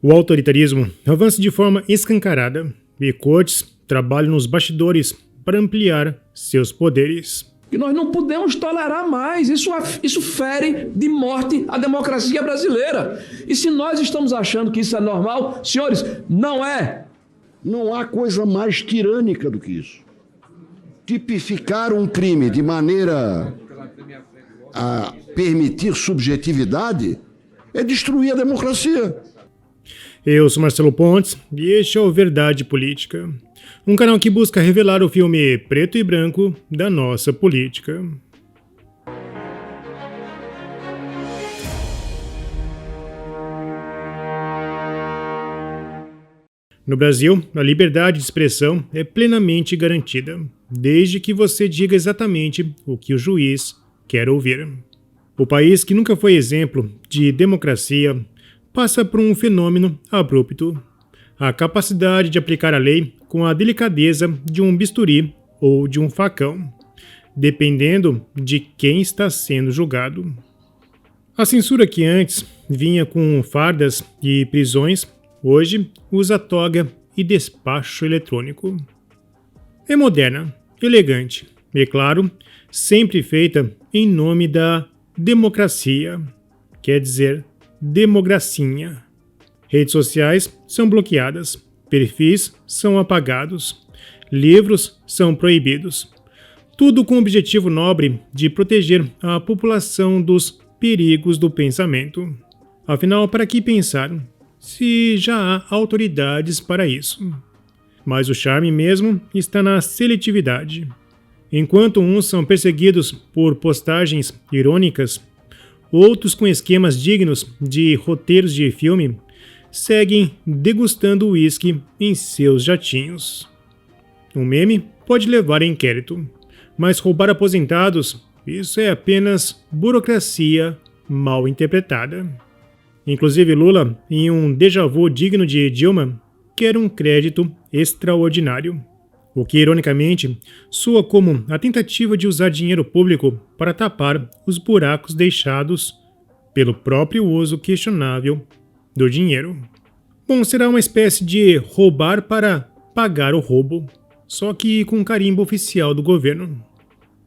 O autoritarismo avança de forma escancarada e cortes trabalham nos bastidores para ampliar seus poderes. E nós não podemos tolerar mais. Isso fere de morte a democracia brasileira. E se nós estamos achando que isso é normal, senhores, não é. Não há coisa mais tirânica do que isso. Tipificar um crime de maneira a permitir subjetividade é destruir a democracia. Eu sou Marcelo Pontes e este é o Verdade Política, um canal que busca revelar o filme preto e branco da nossa política. No Brasil, a liberdade de expressão é plenamente garantida, desde que você diga exatamente o que o juiz quer ouvir. O país que nunca foi exemplo de democracia passa por um fenômeno abrupto: a capacidade de aplicar a lei com a delicadeza de um bisturi ou de um facão, dependendo de quem está sendo julgado. A censura que antes vinha com fardas e prisões, hoje usa toga e despacho eletrônico. É moderna, elegante e, claro, sempre feita em nome da democracia, quer dizer, demogracinha. Redes sociais são bloqueadas, perfis são apagados, livros são proibidos. Tudo com o objetivo nobre de proteger a população dos perigos do pensamento. Afinal, para que pensar, se já há autoridades para isso? Mas o charme mesmo está na seletividade. Enquanto uns são perseguidos por postagens irônicas, outros com esquemas dignos de roteiros de filme seguem degustando uísque em seus jatinhos. Um meme pode levar a inquérito, mas roubar aposentados, isso é apenas burocracia mal interpretada. Inclusive Lula, em um déjà vu digno de Dilma, quer um crédito extraordinário, o que ironicamente soa como a tentativa de usar dinheiro público para tapar os buracos deixados pelo próprio uso questionável do dinheiro. Bom, será uma espécie de roubar para pagar o roubo, só que com carimbo oficial do governo.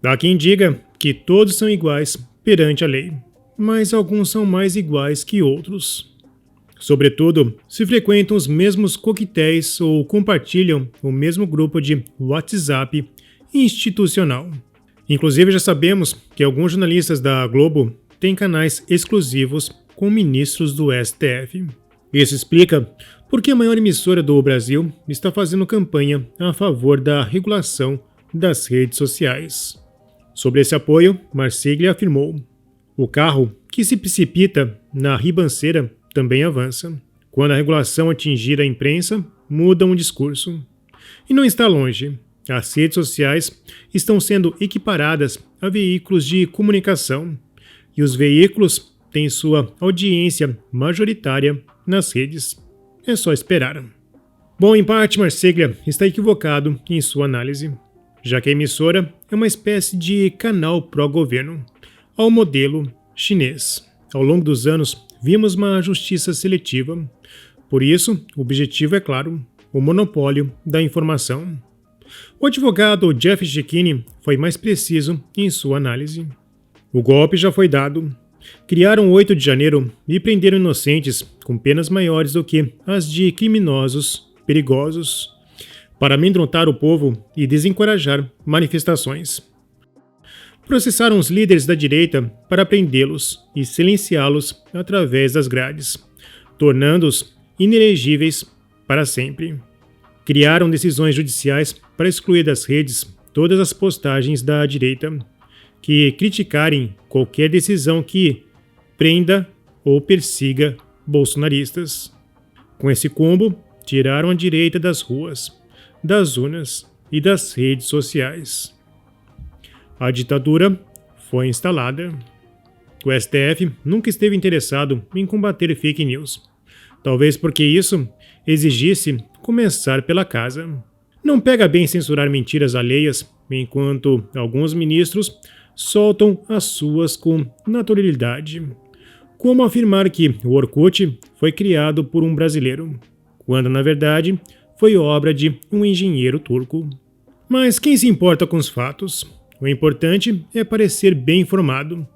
Há quem diga que todos são iguais perante a lei, mas alguns são mais iguais que outros. Sobretudo, se frequentam os mesmos coquetéis ou compartilham o mesmo grupo de WhatsApp institucional. Inclusive, já sabemos que alguns jornalistas da Globo têm canais exclusivos com ministros do STF. Isso explica por que a maior emissora do Brasil está fazendo campanha a favor da regulação das redes sociais. Sobre esse apoio, Marsiglia afirmou: "O carro que se precipita na ribanceira também avança. Quando a regulação atingir a imprensa, muda um discurso. E não está longe. As redes sociais estão sendo equiparadas a veículos de comunicação, e os veículos têm sua audiência majoritária nas redes. É só esperar." Bom, em parte, Marsiglia está equivocado em sua análise, já que a emissora é uma espécie de canal pró-governo, ao modelo chinês. Ao longo dos anos, vimos uma justiça seletiva. Por isso, o objetivo é claro: o monopólio da informação. O advogado Jeff Cecchini foi mais preciso em sua análise. O golpe já foi dado. Criaram 8 de janeiro e prenderam inocentes com penas maiores do que as de criminosos perigosos, para amedrontar o povo e desencorajar manifestações. Processaram os líderes da direita para prendê-los e silenciá-los através das grades, tornando-os inelegíveis para sempre. Criaram decisões judiciais para excluir das redes todas as postagens da direita que criticarem qualquer decisão que prenda ou persiga bolsonaristas. Com esse combo, tiraram a direita das ruas, das urnas e das redes sociais. A ditadura foi instalada. O STF nunca esteve interessado em combater fake news, talvez porque isso exigisse começar pela casa. Não pega bem censurar mentiras alheias, enquanto alguns ministros soltam as suas com naturalidade. Como afirmar que o Orkut foi criado por um brasileiro, quando na verdade foi obra de um engenheiro turco. Mas quem se importa com os fatos? O importante é parecer bem informado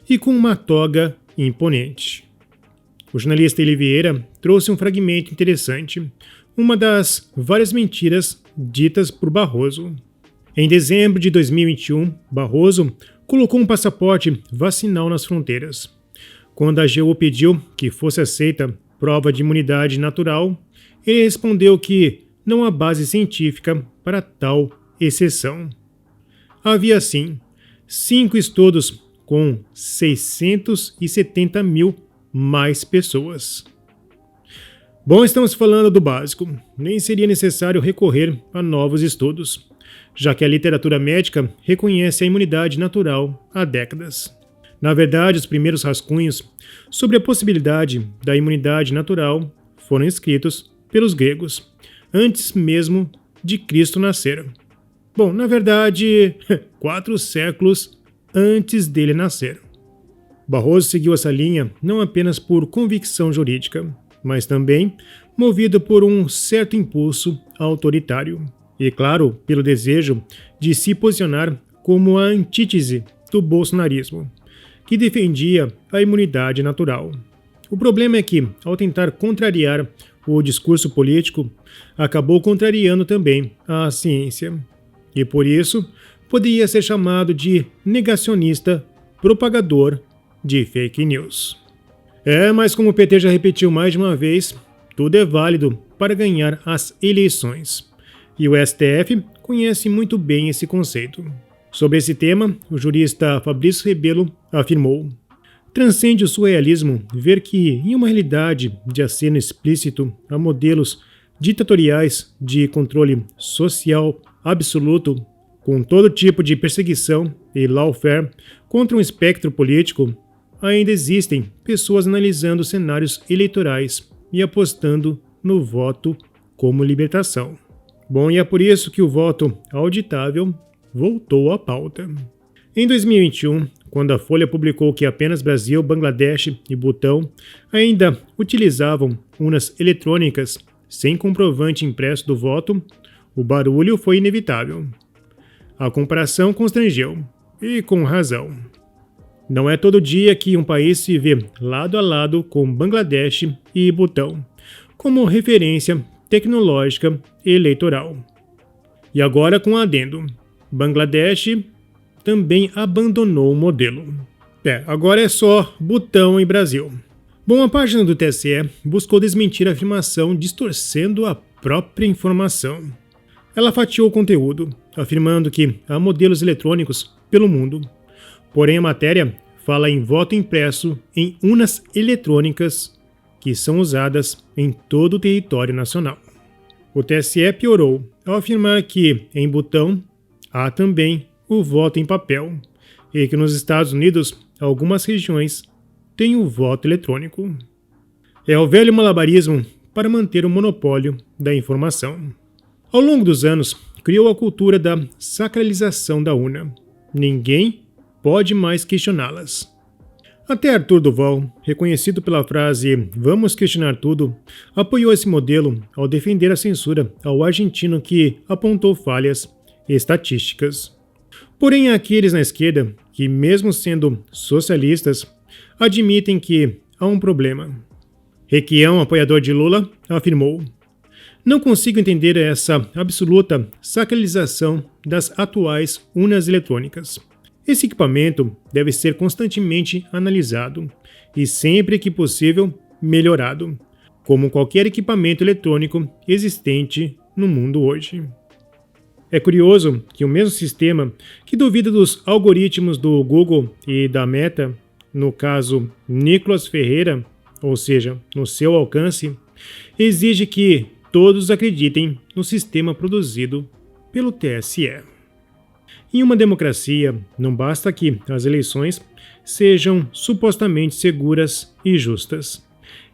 e com uma toga imponente. O jornalista Eli Vieira trouxe um fragmento interessante, uma das várias mentiras ditas por Barroso. Em dezembro de 2021, Barroso colocou um passaporte vacinal nas fronteiras. Quando a AGU pediu que fosse aceita prova de imunidade natural, ele respondeu que não há base científica para tal exceção. Havia, sim, 5 estudos com 670 mil mais pessoas. Bom, estamos falando do básico. Nem seria necessário recorrer a novos estudos, já que a literatura médica reconhece a imunidade natural há décadas. Na verdade, os primeiros rascunhos sobre a possibilidade da imunidade natural foram escritos pelos gregos, antes mesmo de Cristo nascer. Bom, na verdade, 4 séculos antes dele nascer. Barroso seguiu essa linha não apenas por convicção jurídica, mas também movido por um certo impulso autoritário. E, claro, pelo desejo de se posicionar como a antítese do bolsonarismo, que defendia a imunidade natural. O problema é que, ao tentar contrariar o discurso político, acabou contrariando também a ciência. E por isso, poderia ser chamado de negacionista propagador de fake news. Mas como o PT já repetiu mais de uma vez, tudo é válido para ganhar as eleições. E o STF conhece muito bem esse conceito. Sobre esse tema, o jurista Fabrício Rebelo afirmou: transcende o surrealismo ver que, em uma realidade de aceno explícito a modelos ditatoriais de controle social absoluto, com todo tipo de perseguição e lawfare contra um espectro político, ainda existem pessoas analisando cenários eleitorais e apostando no voto como libertação. Bom, e é por isso que o voto auditável voltou à pauta. Em 2021, quando a Folha publicou que apenas Brasil, Bangladesh e Butão ainda utilizavam urnas eletrônicas sem comprovante impresso do voto, o barulho foi inevitável. A comparação constrangeu, e com razão. Não é todo dia que um país se vê lado a lado com Bangladesh e Butão, como referência tecnológica e eleitoral. E agora com adendo, Bangladesh também abandonou o modelo. Agora é só Butão e Brasil. Bom, a página do TSE buscou desmentir a afirmação distorcendo a própria informação. Ela fatiou o conteúdo, afirmando que há modelos eletrônicos pelo mundo. Porém, a matéria fala em voto impresso em urnas eletrônicas que são usadas em todo o território nacional. O TSE piorou ao afirmar que, em Butão, há também o voto em papel e que nos Estados Unidos, algumas regiões têm o voto eletrônico. É o velho malabarismo para manter o monopólio da informação. Ao longo dos anos, criou a cultura da sacralização da urna. Ninguém pode mais questioná-las. Até Arthur Duval, reconhecido pela frase "vamos questionar tudo", apoiou esse modelo ao defender a censura ao argentino que apontou falhas estatísticas. Porém, há aqueles na esquerda que, mesmo sendo socialistas, admitem que há um problema. Requião, apoiador de Lula, afirmou: não consigo entender essa absoluta sacralização das atuais urnas eletrônicas. Esse equipamento deve ser constantemente analisado e, sempre que possível, melhorado, como qualquer equipamento eletrônico existente no mundo hoje. É curioso que o mesmo sistema que duvida dos algoritmos do Google e da Meta, no caso Nicolas Ferreira, ou seja, no seu alcance, exige que todos acreditem no sistema produzido pelo TSE. Em uma democracia, não basta que as eleições sejam supostamente seguras e justas.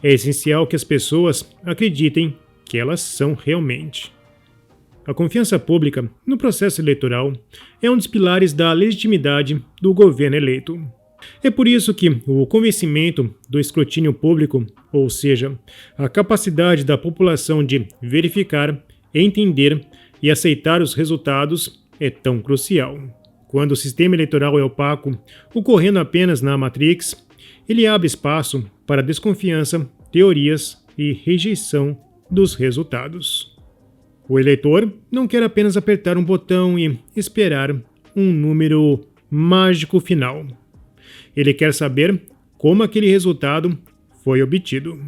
É essencial que as pessoas acreditem que elas são realmente. A confiança pública no processo eleitoral é um dos pilares da legitimidade do governo eleito. É por isso que o convencimento do escrutínio público, ou seja, a capacidade da população de verificar, entender e aceitar os resultados, é tão crucial. Quando o sistema eleitoral é opaco, ocorrendo apenas na Matrix, ele abre espaço para desconfiança, teorias e rejeição dos resultados. O eleitor não quer apenas apertar um botão e esperar um número mágico final. Ele quer saber como aquele resultado foi obtido.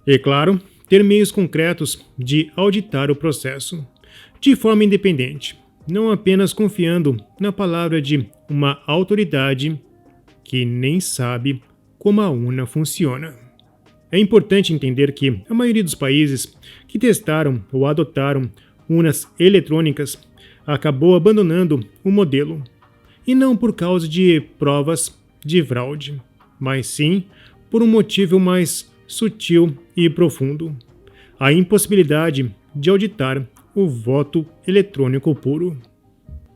E, claro, ter meios concretos de auditar o processo, de forma independente, não apenas confiando na palavra de uma autoridade que nem sabe como a urna funciona. É importante entender que a maioria dos países que testaram ou adotaram urnas eletrônicas acabou abandonando o modelo, e não por causa de provas de fraude, mas sim por um motivo mais sutil e profundo: a impossibilidade de auditar o voto eletrônico puro.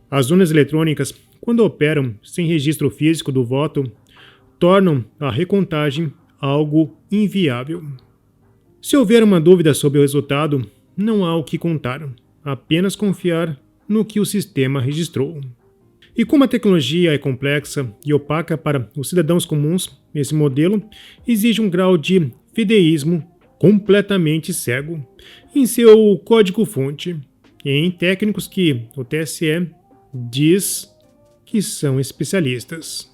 As urnas eletrônicas, quando operam sem registro físico do voto, tornam a recontagem algo inviável. Se houver uma dúvida sobre o resultado, não há o que contar, apenas confiar no que o sistema registrou. E como a tecnologia é complexa e opaca para os cidadãos comuns, esse modelo exige um grau de fideísmo completamente cego em seu código-fonte e em técnicos que o TSE diz que são especialistas.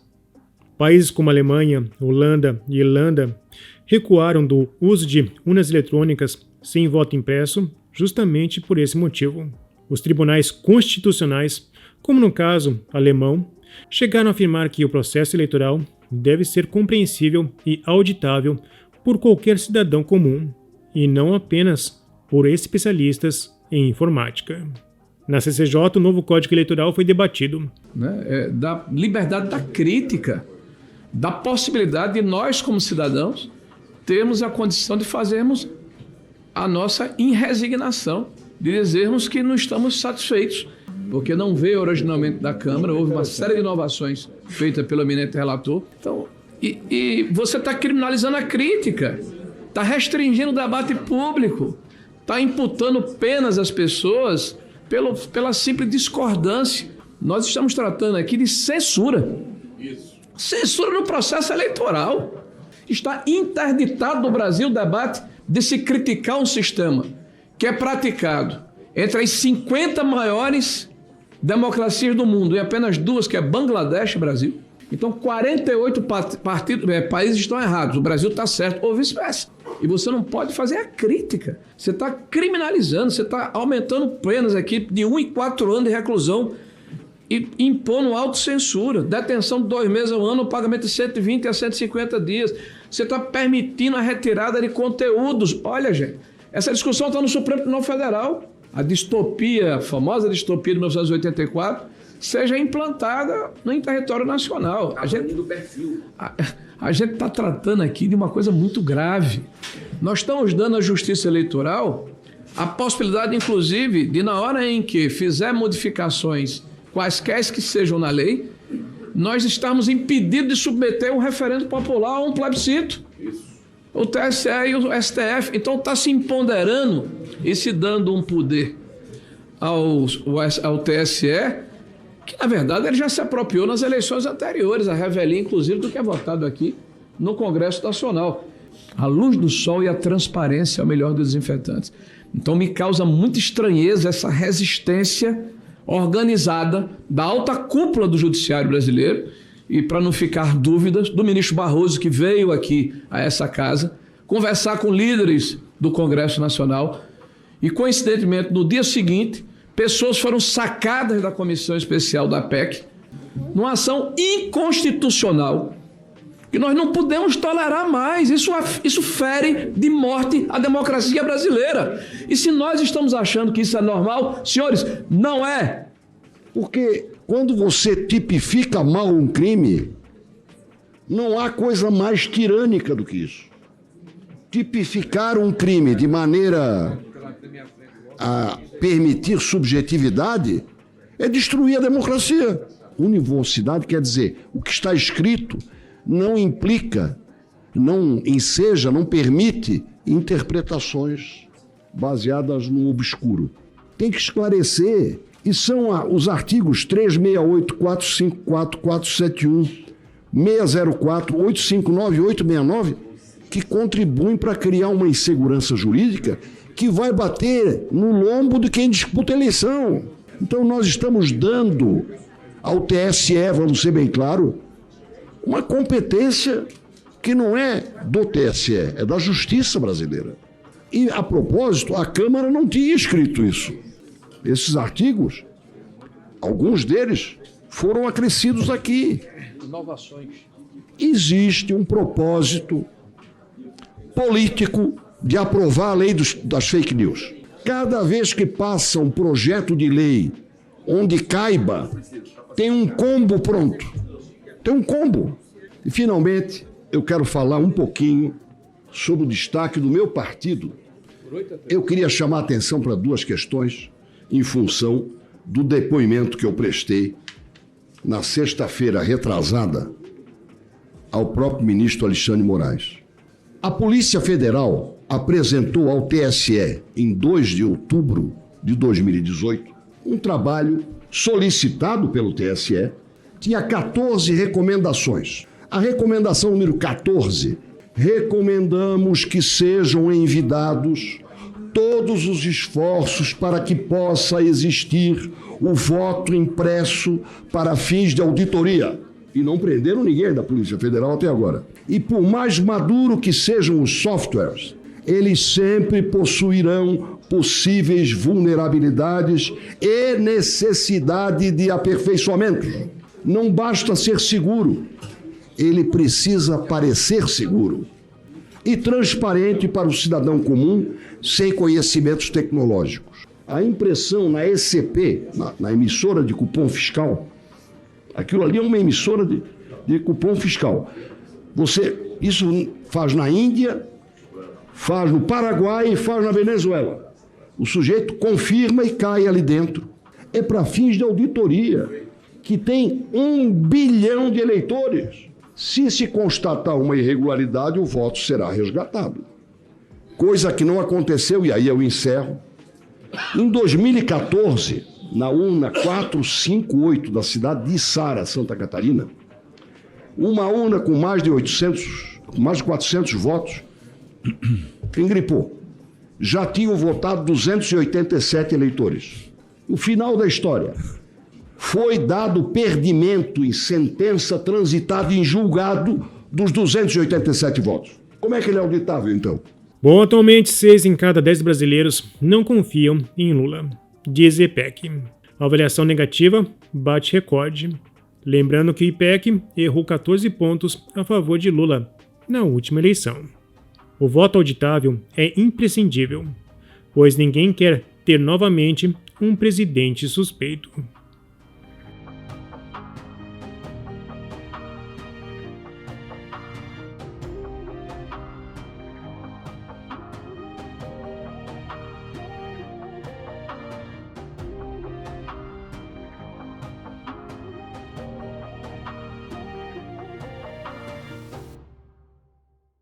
Países como Alemanha, Holanda e Irlanda recuaram do uso de urnas eletrônicas sem voto impresso justamente por esse motivo. Os tribunais constitucionais, como no caso alemão, chegaram a afirmar que o processo eleitoral deve ser compreensível e auditável por qualquer cidadão comum, e não apenas por especialistas em informática. Na CCJ, o novo Código Eleitoral foi debatido. Da liberdade da crítica, da possibilidade de nós, como cidadãos, termos a condição de fazermos a nossa inresignação, de dizermos que não estamos satisfeitos, porque não veio originalmente da Câmara, houve uma série de inovações feitas pelo eminente relator. Então, e você está criminalizando a crítica, está restringindo o debate público, está imputando penas às pessoas pela simples discordância. Nós estamos tratando aqui de censura. Censura no processo eleitoral. Está interditado no Brasil o debate de se criticar um sistema que é praticado entre as 50 maiores democracias do mundo e apenas duas, que é Bangladesh e Brasil. Então, 48 países estão errados, o Brasil está certo, ou vice-versa. E você não pode fazer a crítica. Você está criminalizando, você está aumentando penas aqui de 1 e 4 anos de reclusão e impondo autocensura, detenção de 2 meses ao ano, pagamento de 120 a 150 dias. Você está permitindo a retirada de conteúdos. Olha, gente, essa discussão está no Supremo Tribunal Federal. A distopia, a famosa distopia de 1984, seja implantada no território nacional. A gente está tratando aqui de uma coisa muito grave. Nós estamos dando à Justiça Eleitoral a possibilidade, inclusive, de na hora em que fizer modificações, quaisquer que sejam na lei, nós estamos impedidos de submeter um referendo popular a um plebiscito. O TSE e o STF. Então está se empoderando e se dando um poder ao TSE, que na verdade ele já se apropriou nas eleições anteriores, a revelia inclusive do que é votado aqui no Congresso Nacional. A luz do sol e a transparência é o melhor dos desinfetantes. Então me causa muita estranheza essa resistência organizada da alta cúpula do judiciário brasileiro, e para não ficar dúvidas, do ministro Barroso, que veio aqui a essa casa conversar com líderes do Congresso Nacional, e coincidentemente no dia seguinte pessoas foram sacadas da comissão especial da PEC numa ação inconstitucional que nós não podemos tolerar mais. Isso fere de morte a democracia brasileira. E se nós estamos achando que isso é normal, senhores, não é. Porque quando você tipifica mal um crime, não há coisa mais tirânica do que isso. Tipificar um crime de maneira a permitir subjetividade é destruir a democracia. Univocidade quer dizer, o que está escrito não implica, não enseja, não permite interpretações baseadas no obscuro. Tem que esclarecer. E são os artigos 368, 454, 471, 604, 859 e 869 que contribuem para criar uma insegurança jurídica que vai bater no lombo de quem disputa a eleição. Então nós estamos dando ao TSE, vamos ser bem claro, uma competência que não é do TSE, é da Justiça brasileira. E, a propósito, a Câmara não tinha escrito isso. Esses artigos, alguns deles foram acrescidos aqui. Inovações. Existe um propósito político de aprovar a lei das fake news. Cada vez que passa um projeto de lei onde caiba, tem um combo pronto. Tem um combo. E, finalmente, eu quero falar um pouquinho sobre o destaque do meu partido. Eu queria chamar a atenção para duas questões em função do depoimento que eu prestei na sexta-feira retrasada ao próprio ministro Alexandre de Moraes. A Polícia Federal apresentou ao TSE, em 2 de outubro de 2018, um trabalho solicitado pelo TSE, tinha 14 recomendações. A recomendação número 14, recomendamos que sejam envidados todos os esforços para que possa existir o voto impresso para fins de auditoria. E não prenderam ninguém da Polícia Federal até agora. E por mais maduro que sejam os softwares, eles sempre possuirão possíveis vulnerabilidades e necessidade de aperfeiçoamento. Não basta ser seguro, ele precisa parecer seguro e transparente para o cidadão comum sem conhecimentos tecnológicos. A impressão na ECP, na emissora de cupom fiscal, aquilo ali é uma emissora de cupom fiscal. Isso faz na Índia, faz no Paraguai e faz na Venezuela. O sujeito confirma e cai ali dentro. É para fins de auditoria, que tem 1 bilhão de eleitores. Se se constatar uma irregularidade, o voto será resgatado. Coisa que não aconteceu, e aí eu encerro. Em 2014, na urna 458 da cidade de Içara, Santa Catarina, uma urna com mais de 400 votos, engripou. Já tinham votado 287 eleitores. O final da história. Foi dado perdimento em sentença transitada em julgado dos 287 votos. Como é que ele é auditável, então? Bom, atualmente 6 em cada 10 brasileiros não confiam em Lula, diz IPEC. A avaliação negativa bate recorde. Lembrando que o IPEC errou 14 pontos a favor de Lula na última eleição. O voto auditável é imprescindível, pois ninguém quer ter novamente um presidente suspeito.